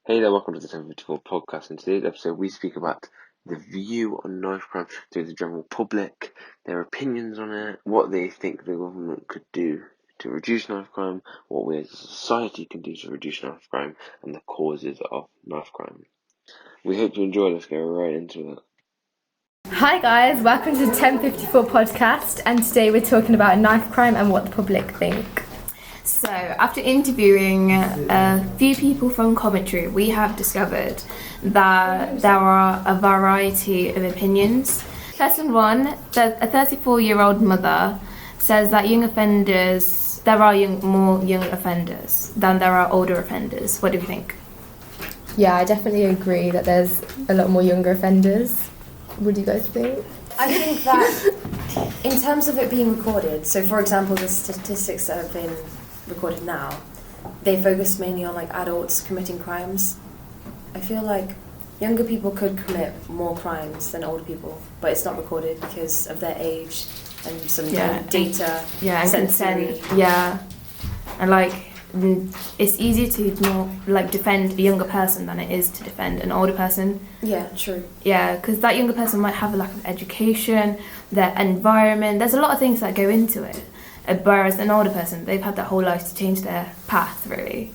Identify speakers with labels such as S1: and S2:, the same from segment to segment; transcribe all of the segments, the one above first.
S1: Hey there, welcome to the 1054 podcast. In today's episode, we speak about the view on knife crime to the general public, their opinions on it, what they think the government could do to reduce knife crime, what we as a society can do to reduce knife crime, and the causes of knife crime. We hope you enjoy. Let's go right into it.
S2: Hi guys, welcome to the 1054 podcast, and today we're talking about knife crime and what the public think.
S3: So, after interviewing a few people from Coventry, we have discovered that there are a variety of opinions. Person one, a 34-year-old mother says that there are more young offenders than there are older offenders. What do you think?
S2: Yeah, I definitely agree that there's a lot more younger offenders. What do you guys think?
S4: I think that in terms of it being recorded, so for example, the statistics that have been recorded now, they focus mainly on like adults committing crimes. I feel like younger people could commit more crimes than older people, but it's not recorded because of their age and some data.
S3: And consent. Yeah, and it's easier to more defend a younger person than it is to defend an older person.
S4: Yeah, true.
S3: Yeah, because that younger person might have a lack of education, their environment. There's a lot of things that go into it. Whereas an older person, they've had their whole life to change their path, really.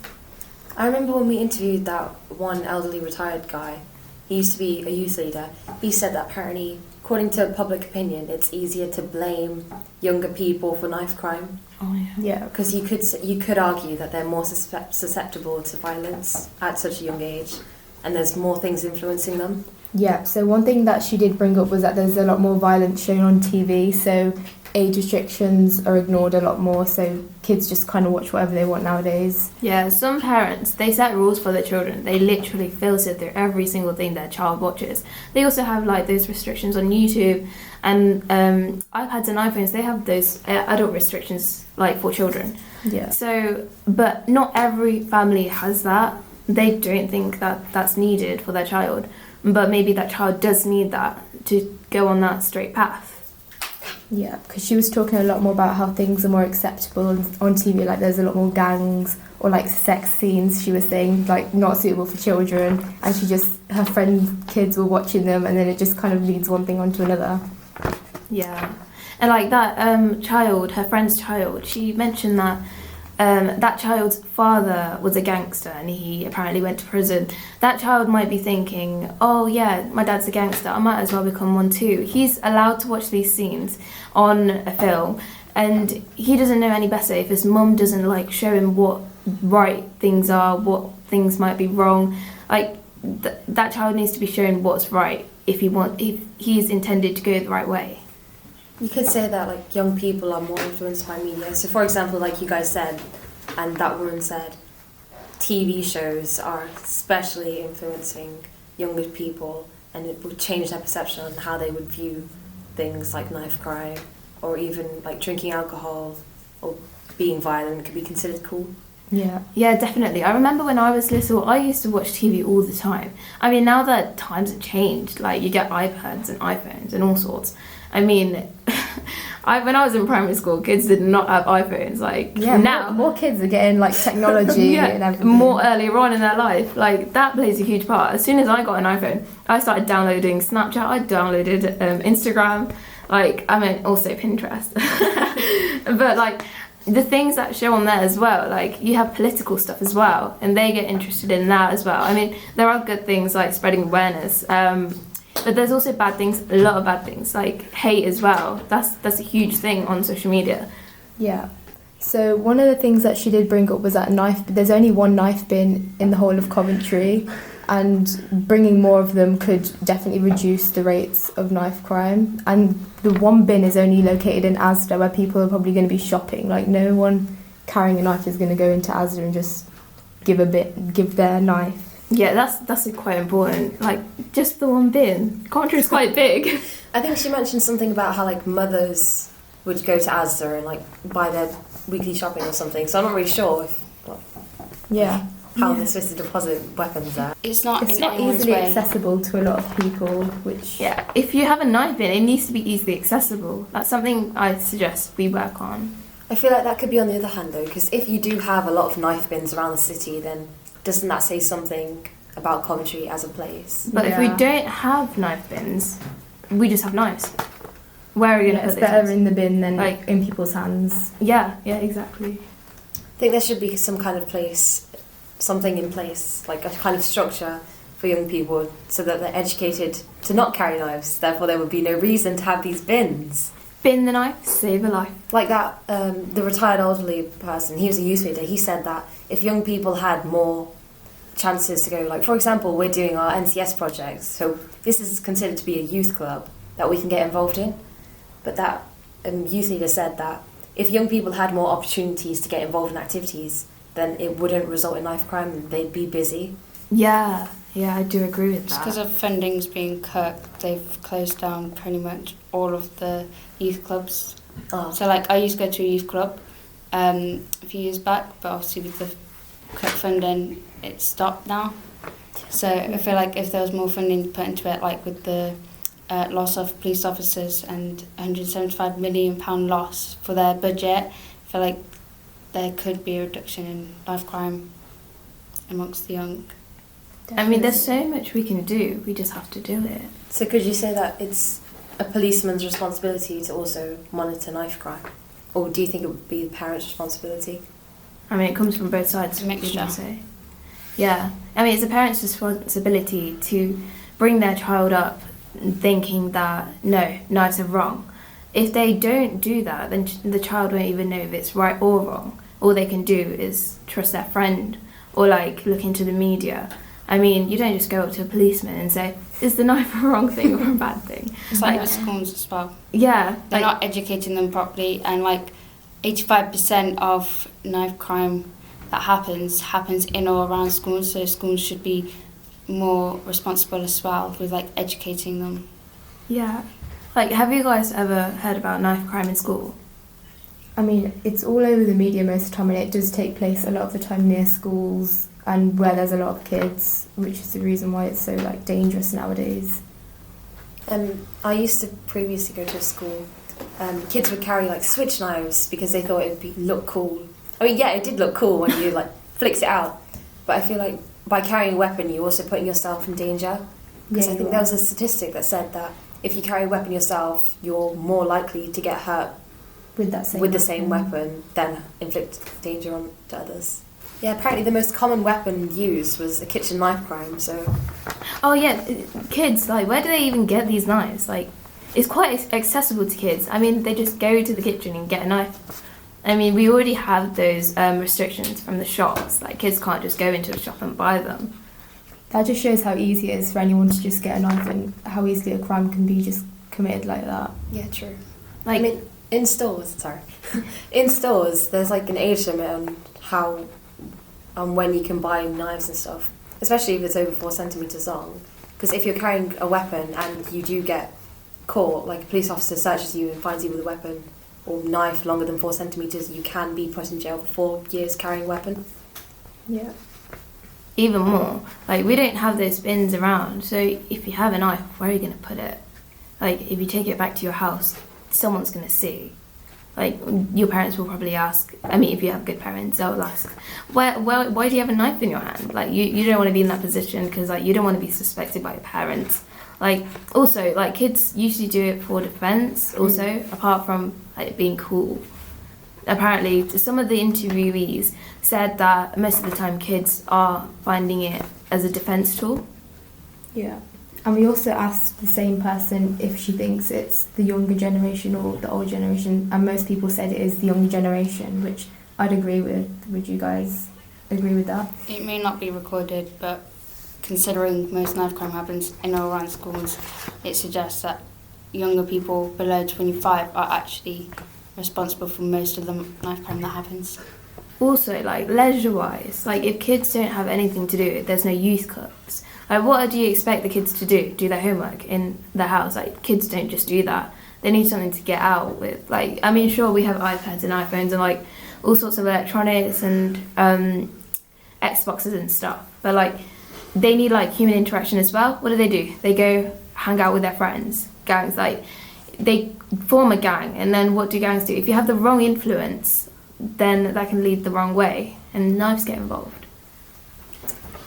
S4: I remember when we interviewed that one elderly retired guy, he used to be a youth leader, he said that apparently, according to public opinion, it's easier to blame younger people for knife crime.
S3: Oh, yeah.
S4: Yeah, because you could argue that they're more susceptible to violence at such a young age, and there's more things influencing them.
S2: Yeah, so one thing that she did bring up was that there's a lot more violence shown on TV, so age restrictions are ignored a lot more, so kids just kind of watch whatever they want nowadays.
S3: Yeah, some parents, they set rules for their children. They literally filter through every single thing their child watches. They also have those restrictions on YouTube, and iPads and iPhones, they have those adult restrictions for children.
S2: Yeah.
S3: So, but not every family has that. They don't think that that's needed for their child, but maybe that child does need that to go on that straight path.
S2: Yeah, because she was talking a lot more about how things are more acceptable on TV, there's a lot more gangs or sex scenes, she was saying, not suitable for children, and her friend kids were watching them, and then it just kind of leads one thing onto another.
S3: Yeah, and that child, her friend's child, she mentioned that that child's father was a gangster and he apparently went to prison. That child might be thinking, oh yeah, my dad's a gangster, I might as well become one too. He's allowed to watch these scenes on a film, and he doesn't know any better if his mum doesn't show him what right things are, what things might be wrong. That child needs to be shown what's right if he's intended to go the right way.
S4: You could say that young people are more influenced by media. So for example, like you guys said, and that woman said, TV shows are especially influencing younger people, and it would change their perception on how they would view things like knife crime, or even drinking alcohol or being violent could be considered cool.
S3: Yeah, definitely. I remember when I was little, I used to watch TV all the time. I mean, now that times have changed, you get iPads and iPhones and all sorts. I mean, when I was in primary school, kids did not have iPhones. Now
S2: more kids are getting technology and everything.
S3: More earlier on in their life. That plays a huge part. As soon as I got an iPhone, I started downloading Snapchat. I downloaded Instagram. Also Pinterest. But the things that show on there as well, you have political stuff as well, and they get interested in that as well. I mean, there are good things spreading awareness. But there's also bad things, a lot of bad things, hate as well. That's a huge thing on social media.
S2: Yeah. So one of the things that she did bring up was that there's only one knife bin in the whole of Coventry, and bringing more of them could definitely reduce the rates of knife crime. And the one bin is only located in Asda, where people are probably going to be shopping. No one carrying a knife is going to go into Asda and just give their knife.
S3: Yeah, that's quite important. Just the one bin. Coventry's quite big.
S4: I think she mentioned something about how mothers would go to Asda and buy their weekly shopping or something. So I'm not really sure how they're supposed to deposit weapons there.
S2: It's not easily accessible to a lot of people.
S3: If you have a knife bin, it needs to be easily accessible. That's something I suggest we work on.
S4: I feel like that could be on the other hand though, because if you do have a lot of knife bins around the city, then doesn't that say something about Coventry as a place.
S3: But if we
S2: Yeah.
S3: don't have knife bins, we just have knives. Where are you
S2: Yeah,
S3: going to
S2: it's
S3: put those
S2: better
S3: knives?
S2: in the bin than
S3: Like-
S2: in people's hands.
S3: Yeah, exactly.
S4: I think there should be some kind of place, something in place, like a kind of structure for young people so that they're educated to not carry knives. Therefore, there would be no reason to have these bins.
S3: Bin the knife, save a life.
S4: Like that, the retired elderly person, he was a youth leader, he said that if young people had more chances to go, like for example, we're doing our NCS project, so this is considered to be a youth club that we can get involved in. But that youth leader said that if young people had more opportunities to get involved in activities, then it wouldn't result in knife crime and they'd be busy.
S3: Yeah, I do agree with
S5: Just because
S3: that.
S5: of funding's being cut, they've closed down pretty much all of the youth clubs.
S4: Oh.
S5: So, like, I used to go to a youth club a few years back, but obviously with the cut funding, it's stopped now. So I feel like if there was more funding put into it, like with the loss of police officers and £175 million loss for their budget, I feel like there could be a reduction in knife crime amongst the young.
S3: I mean, there's so much we can do. We just have to do it.
S4: So could you say that it's a policeman's responsibility to also monitor knife crime? Or do you think it would be the parents' responsibility?
S3: I mean, it comes from both sides.
S5: It's a mixture.
S3: wouldn't you say? Yeah. I mean, it's a parent's responsibility to bring their child up thinking that, no, knives are wrong. If they don't do that, then the child won't even know if it's right or wrong. All they can do is trust their friend or, like, look into the media. I mean, you don't just go up to a policeman and say, is the knife a wrong thing or a bad thing?
S5: It's like with schools as well.
S3: Yeah.
S5: They're
S3: like-
S5: not educating them properly, and like 85% of knife crime that happens in or around schools, so schools should be more responsible as well with like educating them.
S3: Yeah. Like, have you guys ever heard about knife crime in school?
S2: I mean, it's all over the media most of the time, and it does take place a lot of the time near schools and where there's a lot of kids, which is the reason why it's so like dangerous nowadays.
S4: I used to previously go to a school. Kids would carry like switch knives because they thought it'd look cool. I mean, yeah, it did look cool when you like flicks it out, but I feel like by carrying a weapon, you're also putting yourself in danger. Because
S2: Yeah,
S4: I think
S2: you
S4: there
S2: are.
S4: was a statistic that said that if you carry a weapon yourself, you're more likely to get hurt
S2: With that same
S4: with the same weapon than inflict danger on to others. Yeah, apparently the most common weapon used was a kitchen knife crime. So
S3: Oh yeah, kids, like, where do they even get these knives? Like, it's quite accessible to kids. I mean, they just go to the kitchen and get a knife. I mean, we already have those restrictions from the shops. Like, kids can't just go into a shop and buy them.
S2: That just shows how easy it is for anyone to just get a knife and how easily a crime can be just committed like that.
S4: yeah, true.
S3: Like,
S4: I mean, in stores, in stores, there's like an age limit on how, on when you can buy knives and stuff, especially if it's over 4 centimeters long. Because if you're carrying a weapon and you do get caught, like a police officer searches you and finds you with a weapon or knife longer than 4 centimeters, you can be put in jail for 4 years carrying a weapon.
S2: Yeah.
S3: even more. Like, we don't have those bins around, so if you have a knife, where are you going to put it? Like, if you take it back to your house, someone's going to see. Like, your parents will probably ask, I mean, if you have good parents, they'll ask, why do you have a knife in your hand? Like, you don't want to be in that position because, like, you don't want to be suspected by your parents. Like, also, like, kids usually do it for defense also, apart from, like, being cool. Apparently, some of the interviewees said that most of the time kids are finding it as a defense tool.
S2: Yeah. And we also asked the same person if she thinks it's the younger generation or the old generation, and most people said it is the younger generation, which I'd agree with. Would you guys agree with that?
S5: It may not be recorded, but considering most knife crime happens in or around schools, it suggests that younger people below 25 are actually responsible for most of the knife crime that happens.
S3: Also, like, leisure-wise, like, if kids don't have anything to do, there's no youth clubs. Like, what do you expect the kids to do? Do their homework in the house? Like, kids don't just do that. They need something to get out with. Like, I mean, sure, we have iPads and iPhones and, like, all sorts of electronics and Xboxes and stuff. But, like, they need, like, human interaction as well. What do? They go hang out with their friends. Gangs, like, they form a gang. And then what do gangs do? If you have the wrong influence, then that can lead the wrong way. And knives get involved.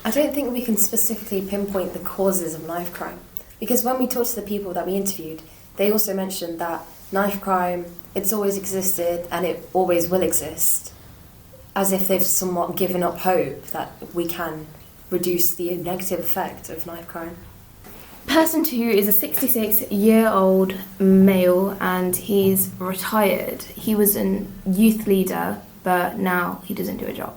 S4: I don't think we can specifically pinpoint the causes of knife crime, because when we talked to the people that we interviewed, they also mentioned that knife crime, it's always existed and it always will exist, as if they've somewhat given up hope that we can reduce the negative effect of knife crime.
S3: Person 2 is a 66-year-old male and he's retired. He was a youth leader, but now he doesn't do a job.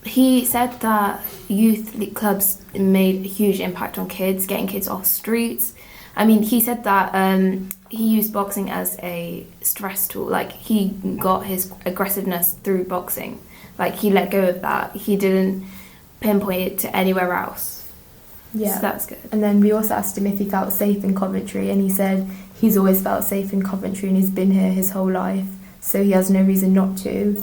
S3: He said that youth clubs made a huge impact on kids, getting kids off streets. I mean, he said that he used boxing as a stress tool. Like, he got his aggressiveness through boxing. Like, he let go of that. He didn't pinpoint it to anywhere else.
S2: Yeah.
S3: So that's good.
S2: And then we also asked him if he felt safe in Coventry, and he said he's always felt safe in Coventry and he's been here his whole life, so he has no reason not to.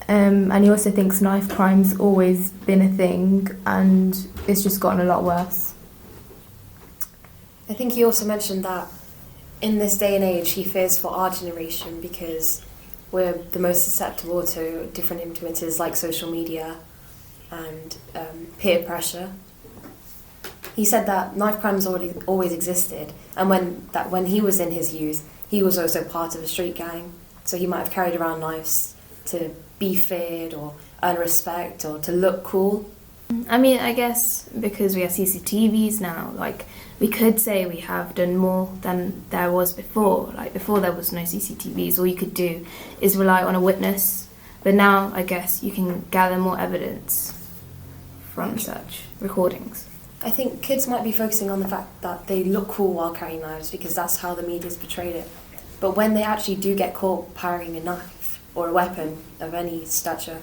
S2: And he also thinks knife crime's always been a thing and it's just gotten a lot worse.
S4: I think he also mentioned that in this day and age he fears for our generation because we're the most susceptible to different influences like social media and peer pressure. He said that knife crime has always existed, and when he was in his youth, he was also part of a street gang, so he might have carried around knives to be feared or earn respect or to look cool.
S3: I mean, I guess because we have CCTVs now, like, we could say we have done more than there was before. Like, before there was no CCTVs, all you could do is rely on a witness. But now, I guess, you can gather more evidence from such recordings.
S4: I think kids might be focusing on the fact that they look cool while carrying knives because that's how the media's portrayed it. But when they actually do get caught carrying a knife or a weapon of any stature,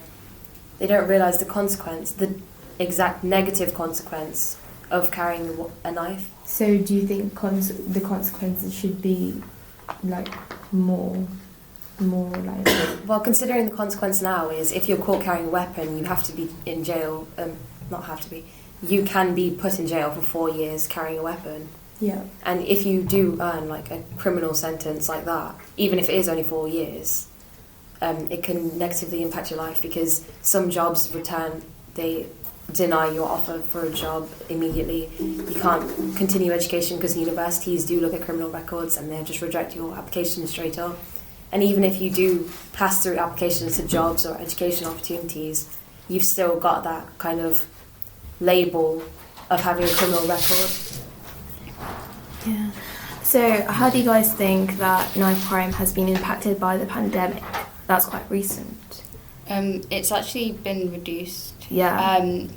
S4: they don't realise the consequence, the exact negative consequence of carrying a knife.
S2: So do you think the consequences should be like more like...
S4: Well, considering the consequence now is if you're caught carrying a weapon, you have to be in jail, you can be put in jail for 4 years carrying a weapon.
S2: Yeah.
S4: And if you do earn like a criminal sentence like that, even if it is only 4 years, it can negatively impact your life because some jobs they deny your offer for a job immediately. You can't continue education because universities do look at criminal records and they'll just reject your application straight up. And even if you do pass through applications to jobs or education opportunities, you've still got that kind of label of having a criminal record.
S3: Yeah. So, how do you guys think that knife crime has been impacted by the pandemic? That's quite recent.
S5: It's actually been reduced.
S3: Yeah.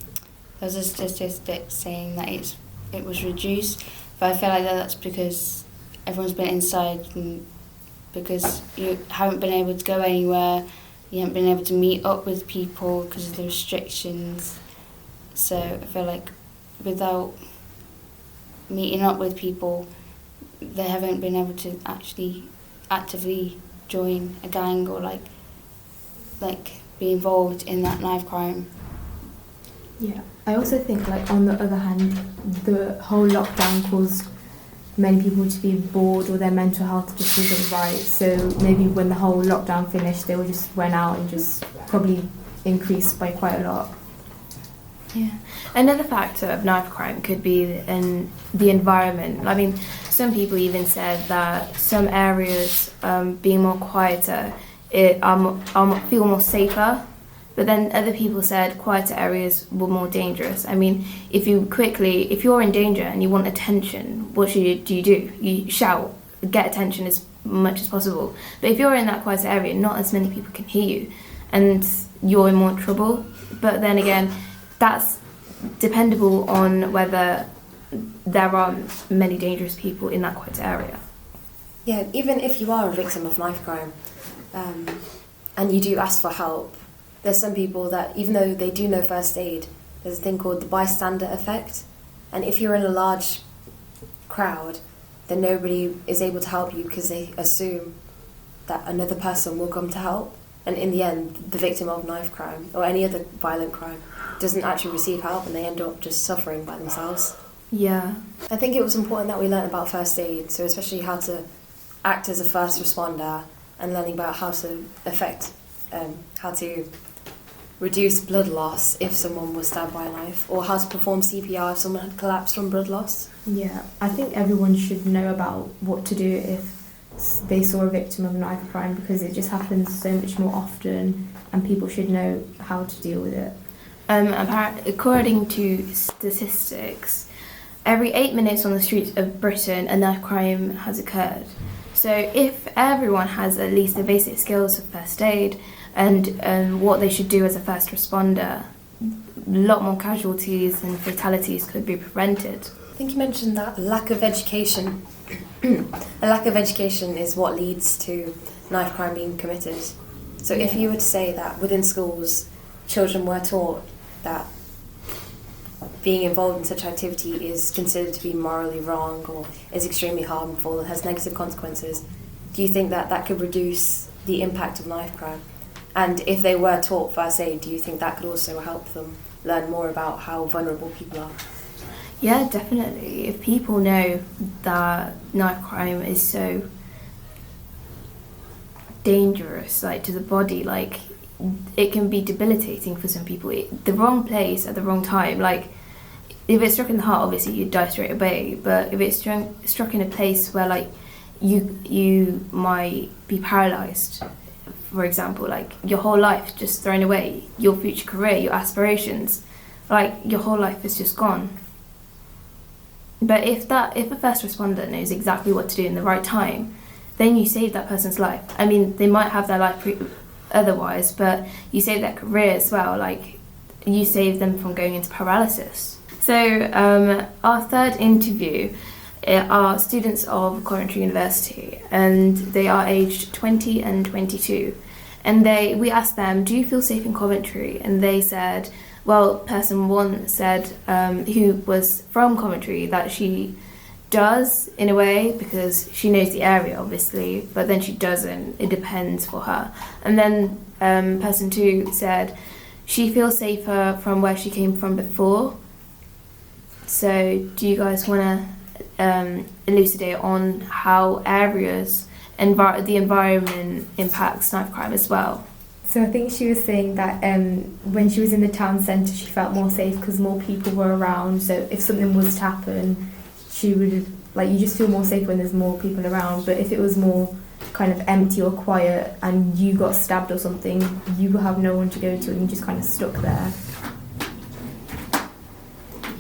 S5: There's a statistic saying that it was reduced, but I feel like that's because everyone's been inside and because you haven't been able to go anywhere, you haven't been able to meet up with people because of the restrictions. So I feel like without meeting up with people, they haven't been able to actually actively join a gang or like be involved in that knife crime.
S2: Yeah. I also think, like, on the other hand, the whole lockdown caused many people to be bored or their mental health just wasn't right. So maybe when the whole lockdown finished, they all just went out and just probably increased by quite a lot.
S3: Yeah. Another factor of knife crime could be in the environment. I mean, some people even said that some areas being more quieter feel more safer, but then other people said quieter areas were more dangerous. I mean, if you're in danger and you want attention, what do? You shout, get attention as much as possible. But if you're in that quieter area, not as many people can hear you, and you're in more trouble. But then again, that's dependable on whether there are many dangerous people in that quieter area.
S4: Yeah, even if you are a victim of knife crime, and you do ask for help, there's some people that, even though they do know first aid, there's a thing called the bystander effect. And if you're in a large crowd, then nobody is able to help you because they assume that another person will come to help. And in the end, the victim of knife crime or any other violent crime doesn't actually receive help and they end up just suffering by themselves.
S3: Yeah.
S4: I think it was important that we learned about first aid, so especially how to act as a first responder and learning about how to reduce blood loss if someone was stabbed by a knife, or how to perform CPR if someone had collapsed from blood loss?
S2: Yeah, I think everyone should know about what to do if they saw a victim of a knife crime, because it just happens so much more often and people should know how to deal with it.
S3: According to statistics, every 8 minutes on the streets of Britain a knife crime has occurred. So if everyone has at least the basic skills of first aid and what they should do as a first responder, a lot more casualties and fatalities could be prevented.
S4: I think you mentioned that lack of education. A lack of education is what leads to knife crime being committed. So if you were to say that within schools, children were taught that being involved in such activity is considered to be morally wrong or is extremely harmful and has negative consequences, do you think that that could reduce the impact of knife crime? And if they were taught first aid, do you think that could also help them learn more about how vulnerable people are?
S3: Yeah, definitely. If people know that knife crime is so dangerous, like to the body, like it can be debilitating for some people. The wrong place at the wrong time, like if it's struck in the heart, obviously you'd die straight away. But if it's struck in a place where like you might be paralysed, for example, like your whole life just thrown away, your future career, your aspirations, like your whole life is just gone. But if a first responder knows exactly what to do in the right time, then you save that person's life. I mean, they might have their life otherwise, but you save their career as well. Like, you save them from going into paralysis. So our third interview are students of Coventry University, and they are aged 20 and 22. And we asked them, do you feel safe in Coventry? And they said, well, person one said, who was from Coventry, that she does in a way because she knows the area, obviously, but then she doesn't. It depends for her. And then person two said she feels safer from where she came from before. So do you guys want to elucidate on how areas and the environment impacts knife crime as well?
S2: So I think she was saying that when she was in the town centre, she felt more safe because more people were around. So if something was to happen, she would, like, you just feel more safe when there's more people around. But if it was more kind of empty or quiet and you got stabbed or something, you would have no one to go to and you just kind of stuck there.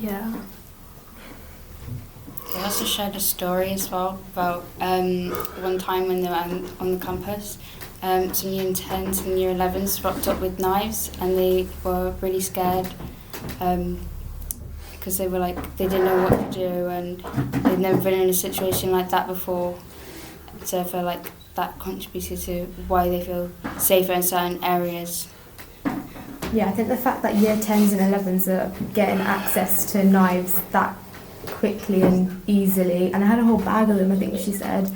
S3: Yeah.
S5: They also shared a story as well about one time when they were on the campus. Some year 10s and year 11s rocked up with knives and they were really scared because they were like, they didn't know what to do and they'd never been in a situation like that before. So I feel like that contributed to why they feel safer in certain areas.
S2: Yeah, I think the fact that year 10s and 11s are getting access to knives that quickly and easily, and I had a whole bag of them, I think she said,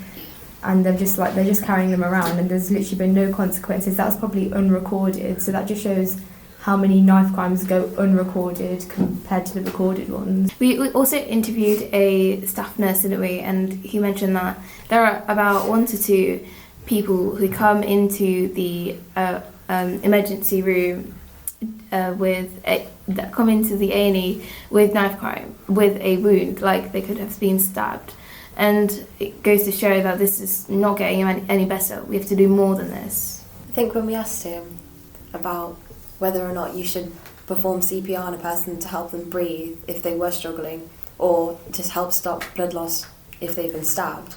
S2: and they're just carrying them around and there's literally been no consequences. That was probably unrecorded, so that just shows how many knife crimes go unrecorded compared to the recorded ones.
S3: We also interviewed a staff nurse, didn't we? And he mentioned that there are about 1 to 2 people who come into the emergency room that come into the A&E with knife crime, with a wound, like they could have been stabbed. And it goes to show that this is not getting any better. We have to do more than this.
S4: I think when we asked him about whether or not you should perform CPR on a person to help them breathe if they were struggling, or to help stop blood loss if they've been stabbed,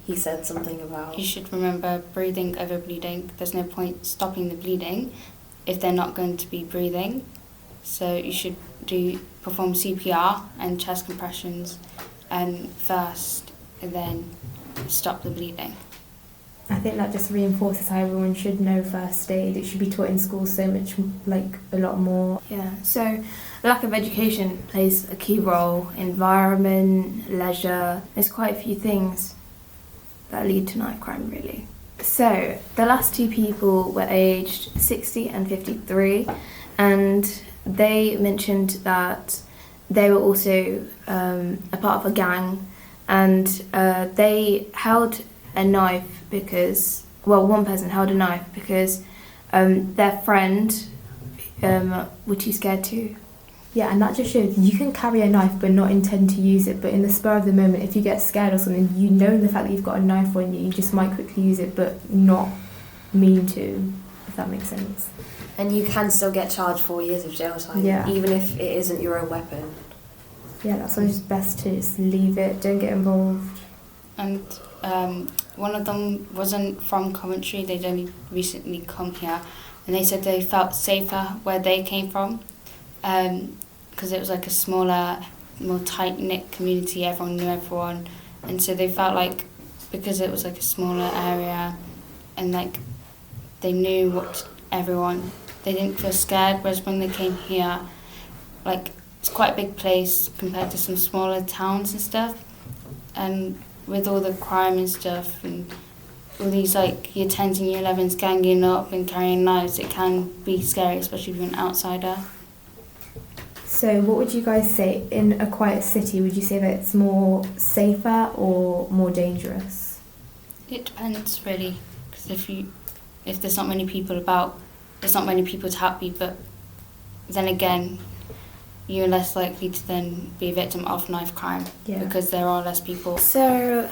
S4: he said something about...
S5: You should remember breathing over bleeding. There's no point stopping the bleeding if they're not going to be breathing. So you should perform CPR and chest compressions first, and then stop the bleeding.
S2: I think that just reinforces how everyone should know first aid. It should be taught in schools so much, like a lot more.
S3: Yeah, so lack of education plays a key role. Environment, leisure, there's quite a few things that lead to knife crime, really. So the last 2 people were aged 60 and 53, and they mentioned that they were also a part of a gang, and they held a knife because, well, one person held a knife because their friend were too scared to.
S2: Yeah, and that just shows you can carry a knife but not intend to use it, but in the spur of the moment, if you get scared or something, you know the fact that you've got a knife on you, you just might quickly use it but not mean to, if that makes sense.
S4: And you can still get charged 4 years of jail time,
S2: Yeah.
S4: even if it isn't your own weapon.
S2: Yeah, that's why it's just best to just leave it, don't get involved.
S5: And one of them wasn't from Coventry, they'd only recently come here, and they said they felt safer where they came from, because it was like a smaller, more tight-knit community, everyone knew everyone, and so they felt like, because it was like a smaller area, and like they knew everyone, they didn't feel scared, whereas when they came here, like, it's quite a big place compared to some smaller towns and stuff, and with all the crime and stuff and all these like year 10s and year 11s ganging up and carrying knives, it can be scary, especially if you're an outsider.
S2: So what would you guys say, in a quiet city, would you say that it's more safer or more dangerous?
S5: It depends really, because if there's not many people about, there's not many people to help you, but then again, you're less likely to then be a victim of knife crime, because there are less people.
S3: So,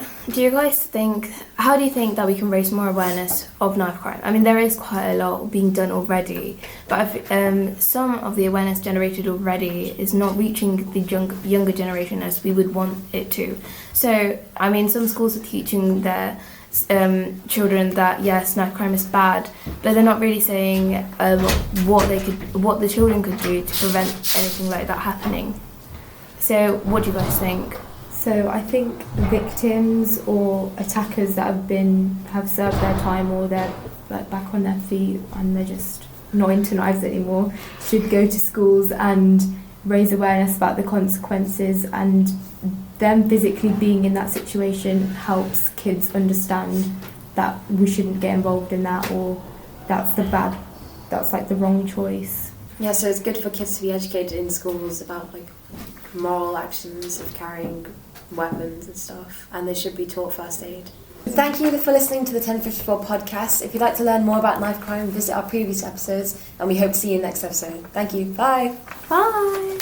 S3: how do you think that we can raise more awareness of knife crime? I mean, there is quite a lot being done already, but some of the awareness generated already is not reaching the younger generation as we would want it to. So, I mean, some schools are teaching their children that yes, knife crime is bad, but they're not really saying what the children could do to prevent anything like that happening. So, what do you guys think?
S2: So I think victims or attackers that have served their time or they're like back on their feet and they're just not into knives anymore should go to schools and raise awareness about the consequences, and them physically being in that situation helps kids understand that we shouldn't get involved in that, or that's like the wrong choice.
S4: Yeah, so it's good for kids to be educated in schools about like moral actions of carrying weapons and stuff, and they should be taught first aid. Thank you for listening to the 1054 podcast. If you'd like to learn more about knife crime, visit our previous episodes, and we hope to see you in the next episode. Thank you. Bye.
S3: Bye.